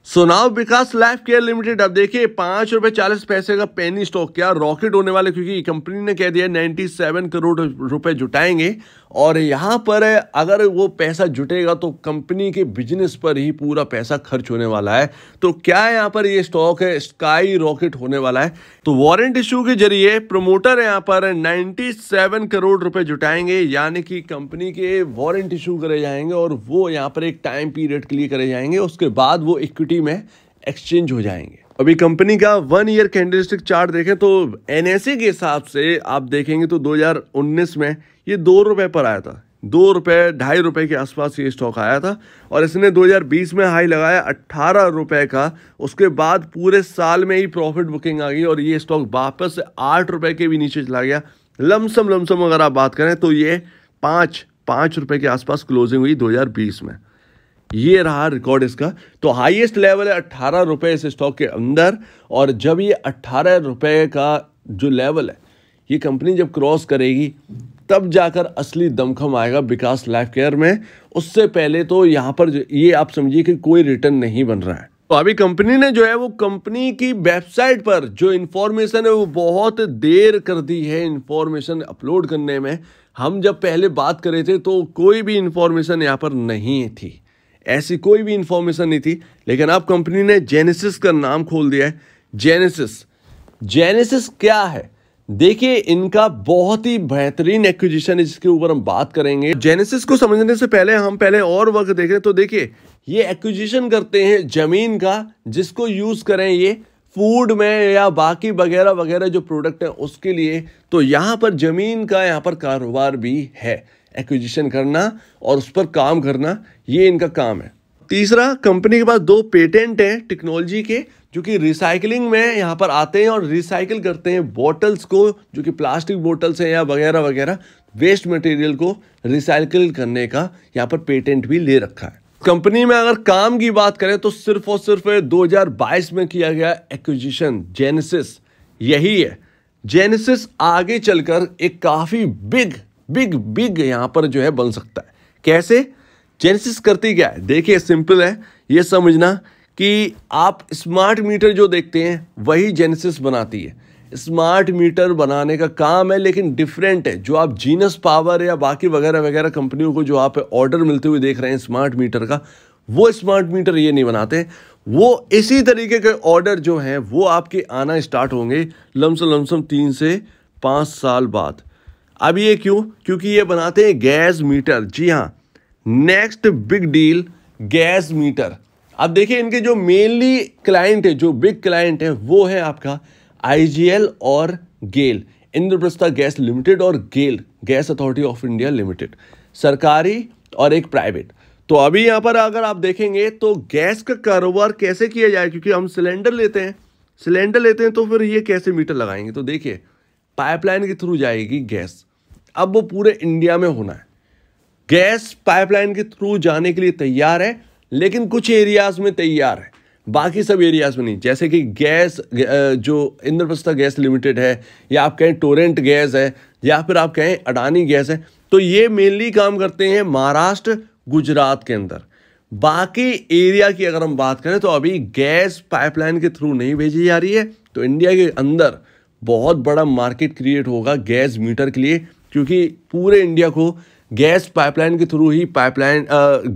So now विकास life care limited, अब देखिए 5 रुपए 40 पैसे का पेनी स्टॉक क्या रॉकेट होने वाले, क्योंकि कंपनी ने कह दिया 97 करोड़ रुपए जुटाएंगे। और यहाँ पर अगर वो पैसा जुटेगा तो कंपनी के बिजनेस पर ही पूरा पैसा खर्च होने वाला है। तो क्या यहाँ पर ये स्टॉक है स्काई रॉकेट होने वाला है। तो वारंट इशू के जरिए प्रमोटर यहाँ पर 97 करोड़ रुपए जुटाएंगे, यानी कि कंपनी के वारंट इशू करे जाएंगे और वो यहाँ पर एक टाइम पीरियड के लिए करे जाएंगे, उसके बाद वो इक्विटी में एक्सचेंज हो जाएंगे। अभी कंपनी का 1 ईयर कैंडलस्टिक चार्ट देखें तो एनएसए के हिसाब से आप देखेंगे तो 2019 में ये 2 रुपए पर आया था, 2 रुपए 2.5 रुपए के आसपास ये स्टॉक आया था और इसने 2020 में हाई लगाया 18 रुपए का। उसके बाद पूरे साल में ही प्रॉफिट बुकिंग आ गई और ये स्टॉक वापस से 8 रुपए के भी नीचे चला गया। लमसम अगर आप बात करें तो ये 5 रुपए के आसपास क्लोजिंग हुई 2020 में। ये रहा रिकॉर्ड इसका। तो हाईएस्ट लेवल है 18 रुपए इस स्टॉक के अंदर, और जब ये 18 रुपए का जो लेवल है ये कंपनी जब क्रॉस करेगी तब जाकर असली दमखम आएगा विकास लाइफ केयर में। उससे पहले तो यहाँ पर ये आप समझिए कि कोई रिटर्न नहीं बन रहा है। तो अभी कंपनी ने जो है वो कंपनी की वेबसाइट पर जो इन्फॉर्मेशन है वो बहुत देर कर दी है इन्फॉर्मेशन अपलोड करने में। हम जब पहले बात कर रहे थे तो कोई भी इन्फॉर्मेशन यहाँ पर नहीं थी, ऐसी कोई भी इंफॉर्मेशन नहीं थी। लेकिन अब कंपनी ने जेनेसिस का नाम खोल दिया है। जेनेसिस क्या है, देखिए इनका बहुत ही बेहतरीन एक्विजिशन है जिसके ऊपर हम बात करेंगे। जेनेसिस को समझने से पहले हम और वक्त देखें तो देखिए ये एक्विजिशन करते हैं जमीन का, जिसको यूज करें ये फूड में या बाकी वगैरह वगैरह जो प्रोडक्ट है उसके लिए। तो यहाँ पर जमीन का यहाँ पर कारोबार भी है, एक्विजिशन करना और उस पर काम करना, ये इनका काम है। तीसरा, कंपनी के पास 2 पेटेंट हैं टेक्नोलॉजी के जो कि रिसाइकलिंग में यहाँ पर आते हैं और रिसाइकिल करते हैं बॉटल्स को, जो कि प्लास्टिक बॉटल्स हैं या वगैरह वगैरह वेस्ट मटेरियल को रिसाइकिल करने का यहाँ पर पेटेंट भी ले रखा है। कंपनी में अगर काम की बात करें तो सिर्फ और सिर्फ 2022 में किया गया एक्विजिशन जेनेसिस यही है। जेनेसिस आगे चलकर एक काफी बिग यहां पर जो है बन सकता है। कैसे? जेनेसिस करती क्या है, देखिए सिंपल है, ये समझना कि आप स्मार्ट मीटर जो देखते हैं वही जेनेसिस बनाती है। स्मार्ट मीटर बनाने का काम है, लेकिन डिफरेंट है। जो आप जीनस पावर या बाकी वगैरह वगैरह कंपनियों को जो आप ऑर्डर मिलते हुए देख रहे हैं स्मार्ट मीटर का, वो स्मार्ट मीटर ये नहीं बनाते। वो इसी तरीके के ऑर्डर जो हैं वो आपके आना स्टार्ट होंगे लमसम 3 से 5 साल बाद। अब ये क्यों? क्योंकि ये बनाते हैं गैस मीटर। जी हाँ, next big deal gas meter. अब देखिए इनके जो मेनली क्लाइंट है, जो बिग क्लाइंट है, वो है आपका IGL और गेल, इंद्रप्रस्थ गैस लिमिटेड और GAIL gas authority of India limited, सरकारी और एक प्राइवेट। तो अभी यहाँ पर अगर आप देखेंगे तो गैस का कारोबार कैसे किया जाए, क्योंकि हम सिलेंडर लेते हैं तो फिर ये कैसे मीटर लगाएंगे। तो देखिए पाइपलाइन के थ्रू जाएगी गैस, अब वो पूरे इंडिया में होना है। गैस पाइपलाइन के थ्रू जाने के लिए तैयार है, लेकिन कुछ एरियाज में तैयार है, बाकी सब एरियाज में नहीं। जैसे कि गैस जो इंद्रप्रस्थ गैस लिमिटेड है, या आप कहें टोरेंट गैस है, या फिर आप कहें अडानी गैस है, तो ये मेनली काम करते हैं महाराष्ट्र गुजरात के अंदर। बाकी एरिया की अगर हम बात करें तो अभी गैस पाइपलाइन के थ्रू नहीं भेजी जा रही है। तो इंडिया के अंदर बहुत बड़ा मार्केट क्रिएट होगा गैस मीटर के लिए, क्योंकि पूरे इंडिया को गैस पाइपलाइन के थ्रू ही पाइपलाइन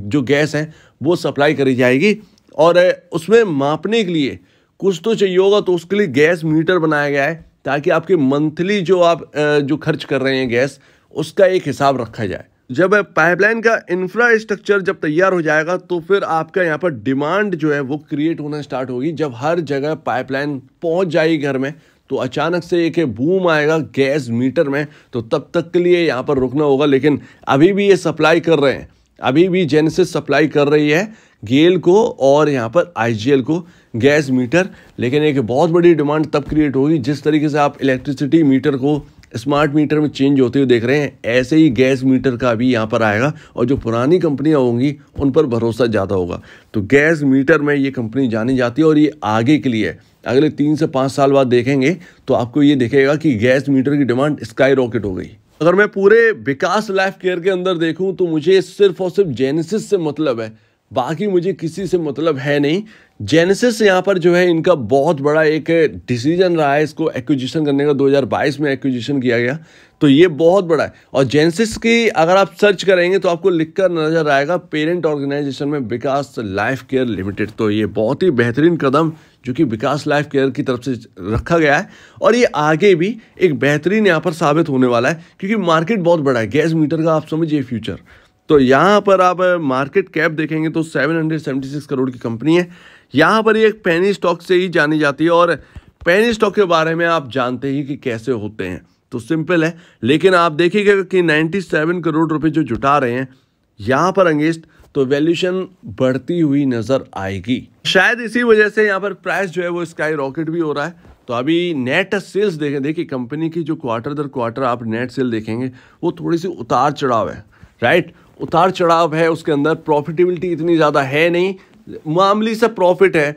जो गैस है वो सप्लाई करी जाएगी। और उसमें मापने के लिए कुछ तो चाहिए होगा, तो उसके लिए गैस मीटर बनाया गया है, ताकि आपके मंथली जो आप जो खर्च कर रहे हैं गैस, उसका एक हिसाब रखा जाए। जब पाइपलाइन का इंफ्रास्ट्रक्चर जब तैयार हो जाएगा तो फिर आपका यहाँ पर डिमांड जो है वो क्रिएट होना स्टार्ट होगी। जब हर जगह पाइपलाइन पहुँच जाएगी घर में, तो अचानक से एक बूम आएगा गैस मीटर में, तो तब तक के लिए यहाँ पर रुकना होगा। लेकिन अभी भी ये सप्लाई कर रहे हैं, अभी भी जेनेसिस सप्लाई कर रही है गेल को और यहाँ पर IGL को गैस मीटर। लेकिन एक बहुत बड़ी डिमांड तब क्रिएट होगी जिस तरीके से आप इलेक्ट्रिसिटी मीटर को स्मार्ट मीटर में चेंज होते हुए देख रहे हैं, ऐसे ही गैस मीटर का भी यहाँ पर आएगा। और जो पुरानी कंपनियाँ होंगी उन पर भरोसा ज़्यादा होगा। तो गैस मीटर में ये कंपनी जानी जाती है और ये आगे के लिए अगले 3 से 5 साल बाद देखेंगे तो आपको ये दिखेगा कि गैस मीटर की डिमांड स्काई रॉकेट हो गई। अगर मैं पूरे विकास लाइफ केयर के अंदर देखूं तो मुझे सिर्फ और सिर्फ जेनेसिस से मतलब है, बाकी मुझे किसी से मतलब है नहीं। जेनेसिस यहाँ पर जो है इनका बहुत बड़ा एक डिसीजन रहा है इसको एक्विजिशन करने का। 2022 में एक्विजिशन किया गया, तो ये बहुत बड़ा है। और जेनेसिस की अगर आप सर्च करेंगे तो आपको लिखकर नजर आएगा पेरेंट ऑर्गेनाइजेशन में विकास लाइफ केयर लिमिटेड। तो ये बहुत ही बेहतरीन कदम जो कि विकास लाइफ केयर की तरफ से रखा गया है, और ये आगे भी एक बेहतरीन यहाँ पर साबित होने वाला है, क्योंकि मार्केट बहुत बड़ा है गैस मीटर का, आप समझिए फ्यूचर। तो यहाँ पर आप मार्केट कैप देखेंगे तो 776 करोड़ की कंपनी है। यहाँ पर ये एक पेनी स्टॉक से ही जानी जाती है, और पेनी स्टॉक के बारे में आप जानते ही कि कैसे होते हैं, तो सिंपल है। लेकिन आप देखिएगा कि 97 करोड़ रुपए जो जुटा रहे हैं यहाँ पर अगेंस्ट, तो वैल्यूएशन बढ़ती हुई नजर आएगी। शायद इसी वजह से यहाँ पर प्राइस जो है वो स्काई रॉकेट भी हो रहा है। तो अभी नेट सेल्स देखिए कंपनी की जो क्वार्टर दर क्वार्टर आप नेट सेल देखेंगे वो थोड़ी सी उतार चढ़ाव है, राइट, उतार चढ़ाव है उसके अंदर। प्रॉफिटेबिलिटी इतनी ज़्यादा है नहीं, मामूली सा प्रॉफिट है,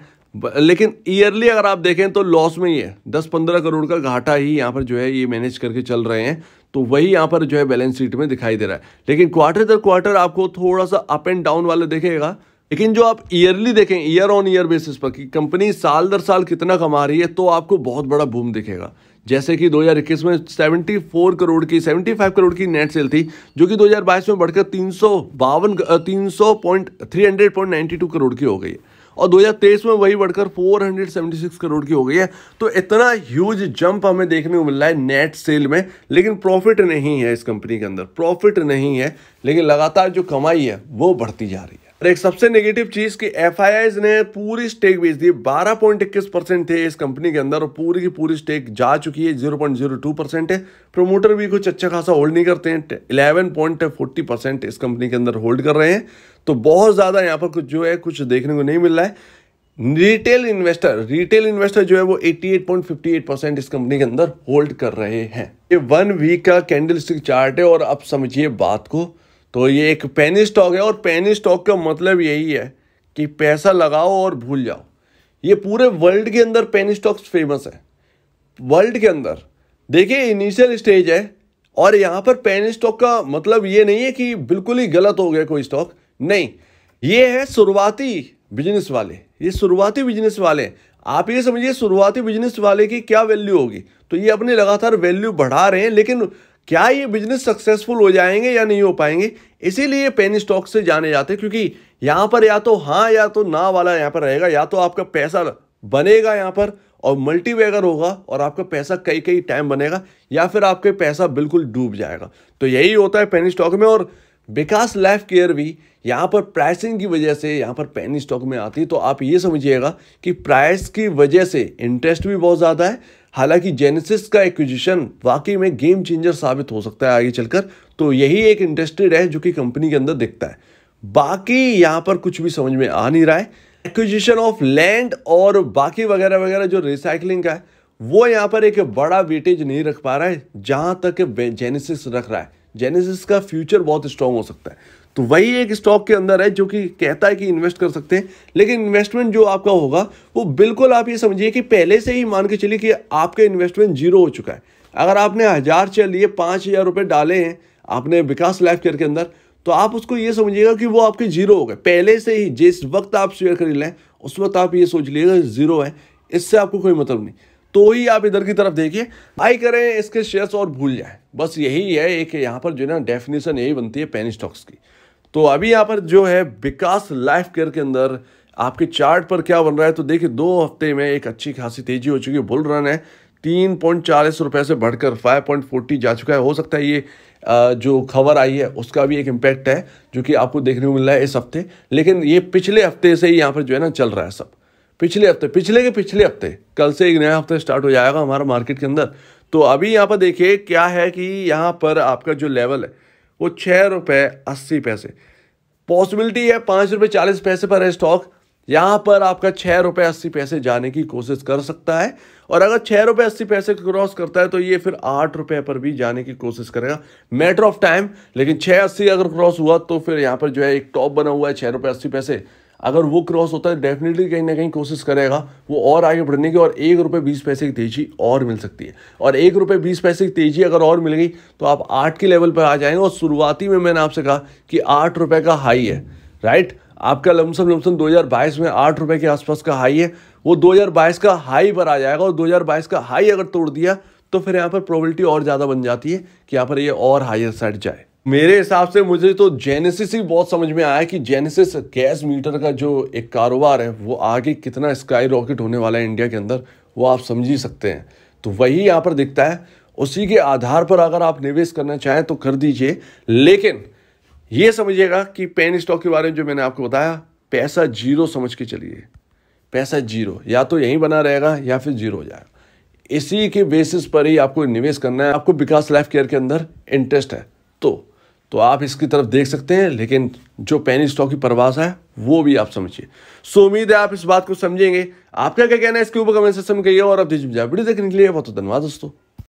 लेकिन ईयरली अगर आप देखें तो लॉस में ही है। 10-15 करोड़ का घाटा ही यहाँ पर जो है ये मैनेज करके चल रहे हैं, तो वही यहाँ पर जो है बैलेंस शीट में दिखाई दे रहा है। लेकिन क्वार्टर दर क्वार्टर आपको थोड़ा सा अप एंड डाउन वाले देखेगा, लेकिन जो आप ईयरली देखें, ईयर ऑन ईयर बेसिस पर कि कंपनी साल दर साल कितना कमा रही है, तो आपको बहुत बड़ा बूम दिखेगा। जैसे कि 2021 में 75 करोड़ की नेट सेल थी, जो कि 2022 में बढ़कर 300.92 करोड़ की हो गई है, और 2023 में वही बढ़कर 476 करोड़ की हो गई है। तो इतना ह्यूज जंप हमें देखने को मिल रहा है नेट सेल में, लेकिन प्रॉफिट नहीं है इस कंपनी के अंदर, प्रॉफिट नहीं है, लेकिन लगातार जो कमाई है वो बढ़ती जा रही है। और एक सबसे नेगेटिव चीज कि एफआईआईज ने पूरी स्टेक बेच दी। 12.21% थे इस कंपनी के अंदर, और पूरी की पूरी स्टेक जा चुकी है, 0.02% है। प्रमोटर भी कुछ अच्छा खासा होल्ड नहीं करते हैं, 11.40% इस कंपनी के अंदर होल्ड कर रहे हैं। तो बहुत ज्यादा यहाँ पर कुछ जो है कुछ देखने को नहीं मिल रहा है। रिटेल इन्वेस्टर जो है वो 88.58% इस कंपनी के अंदर होल्ड कर रहे हैं। ये 1 वीक का कैंडलस्टिक चार्ट है, और अब समझिए बात को, तो ये एक पेनी स्टॉक है, और पेनी स्टॉक का मतलब यही है कि पैसा लगाओ और भूल जाओ। ये पूरे वर्ल्ड के अंदर पेनी स्टॉक्स फेमस है, वर्ल्ड के अंदर। देखिए इनिशियल स्टेज है, और यहाँ पर पेनी स्टॉक का मतलब ये नहीं है कि बिल्कुल ही गलत हो गया कोई स्टॉक, नहीं, ये है शुरुआती बिजनेस वाले, ये शुरुआती बिजनेस वाले। आप ये समझिए शुरुआती बिजनेस वाले की क्या वैल्यू होगी, तो ये अपनी लगातार वैल्यू बढ़ा रहे हैं, लेकिन क्या ये बिजनेस सक्सेसफुल हो जाएंगे या नहीं हो पाएंगे, इसीलिए पेनी स्टॉक से जाने जाते हैं। क्योंकि यहाँ पर या तो हाँ या तो ना वाला यहाँ पर रहेगा, या तो आपका पैसा बनेगा यहाँ पर और मल्टीबैगर होगा और आपका पैसा कई कई टाइम बनेगा, या फिर आपके पैसा बिल्कुल डूब जाएगा। तो यही होता है पेनी स्टॉक में। और विकास लाइफ केयर भी यहाँ पर प्राइसिंग की वजह से यहाँ पर पेनी स्टॉक में आती है। तो आप ये समझिएगा कि प्राइस की वजह से इंटरेस्ट भी बहुत ज़्यादा है। हालांकि जेनेसिस का एक्विजिशन वाकई में गेम चेंजर साबित हो सकता है आगे चलकर, तो यही एक इंटरेस्टेड है जो कि कंपनी के अंदर दिखता है। बाकी यहाँ पर कुछ भी समझ में आ नहीं रहा है। एक्विजिशन ऑफ लैंड और बाकी वगैरह वगैरह जो रिसाइकलिंग का है, वो यहाँ पर एक बड़ा वेटेज नहीं रख पा रहा है जहाँ तक जेनेसिस रख रहा है। जेनेसिस का फ्यूचर बहुत स्ट्रांग हो सकता है, तो वही एक स्टॉक के अंदर है जो कि कहता है कि इन्वेस्ट कर सकते हैं। लेकिन इन्वेस्टमेंट जो आपका होगा वो बिल्कुल आप ये समझिए कि पहले से ही मान के चलिए कि आपका इन्वेस्टमेंट जीरो हो चुका है। अगर आपने 1000 शेयर लिए, 5000 रुपये डाले हैं आपने विकास लाइफ केयर के अंदर, तो आप उसको ये समझिएगा कि वो आपके जीरो हो गए पहले से ही। जिस वक्त आप शेयर खरीद लें उस वक्त आप ये सोच लीजिएगा जीरो है, इससे आपको कोई मतलब नहीं। तो ही आप इधर की तरफ देखिए, बाई करें इसके शेयर्स और भूल जाएं, बस यही है एक यहाँ पर जो है ना डेफिनेशन यही बनती है पेनी स्टॉक्स की। तो अभी यहाँ पर जो है विकास लाइफ केयर के अंदर आपके चार्ट पर क्या बन रहा है, तो देखिए 2 हफ्ते में एक अच्छी खासी तेजी हो चुकी है। बुल रन है 3.40 रुपये से बढ़कर 5.40 जा चुका है। हो सकता है ये जो खबर आई है उसका भी एक इम्पैक्ट है जो कि आपको देखने को मिल रहा है इस हफ्ते, लेकिन ये पिछले हफ्ते से ही यहाँ पर जो है ना चल रहा है सब। पिछले हफ्ते कल से एक नया हफ्ता स्टार्ट हो जाएगा हमारा मार्केट के अंदर। तो अभी यहाँ पर देखिए क्या है कि यहाँ पर आपका जो लेवल है वो 6.80 रुपये, पॉसिबिलिटी है 5.40 रुपये पर है स्टॉक। यहाँ पर आपका 6.80 रुपये जाने की कोशिश कर सकता है, और अगर 6.80 रुपये क्रॉस करता है तो ये फिर 8 रुपये पर भी जाने की कोशिश करेगा, मैटर ऑफ टाइम। लेकिन 6.80 अगर क्रॉस हुआ तो फिर यहाँ पर जो है एक टॉप बना हुआ है 6.80 रुपये, अगर वो क्रॉस होता है डेफिनेटली कहीं ना कहीं कोशिश करेगा वो और आगे बढ़ने की, और 1.20 रुपये की तेजी और मिल सकती है। और 1.20 रुपये की तेजी अगर और मिल गई तो आप 8 के लेवल पर आ जाएंगे। और शुरुआती में मैंने आपसे कहा कि 8 रुपये का हाई है, राइट, आपका लमसम 2022 में 8 रुपए के आसपास का हाई है, वो 2022 का हाई पर आ जाएगा और 2022 का हाई अगर तोड़ दिया तो फिर यहाँ पर प्रोबेबिलिटी और ज़्यादा बन जाती है कि यहाँ पर ये और हायर साइड जाए। मेरे हिसाब से मुझे तो जेनेसिस ही बहुत समझ में आया कि जेनेसिस गैस मीटर का जो एक कारोबार है वो आगे कितना स्काई रॉकेट होने वाला है इंडिया के अंदर, वो आप समझ ही सकते हैं। तो वही यहाँ पर दिखता है, उसी के आधार पर अगर आप निवेश करना चाहें तो कर दीजिए, लेकिन ये समझिएगा कि पेनी स्टॉक के बारे में जो मैंने आपको बताया, पैसा जीरो समझ के चलिए। पैसा जीरो, या तो यहीं बना रहेगा या फिर जीरो हो जाएगा। इसी के बेसिस पर ही आपको निवेश करना है। आपको विकास लाइफ केयर के अंदर इंटरेस्ट है तो आप इसकी तरफ देख सकते हैं, लेकिन जो पेनी स्टॉक की परिभाषा है वो भी आप समझिए। सो उम्मीद है आप इस बात को समझेंगे। आपका क्या कहना है इसके ऊपर कमेंट सेक्शन में कहिए, और आप वीडियो देखने के लिए बहुत धन्यवाद दोस्तों।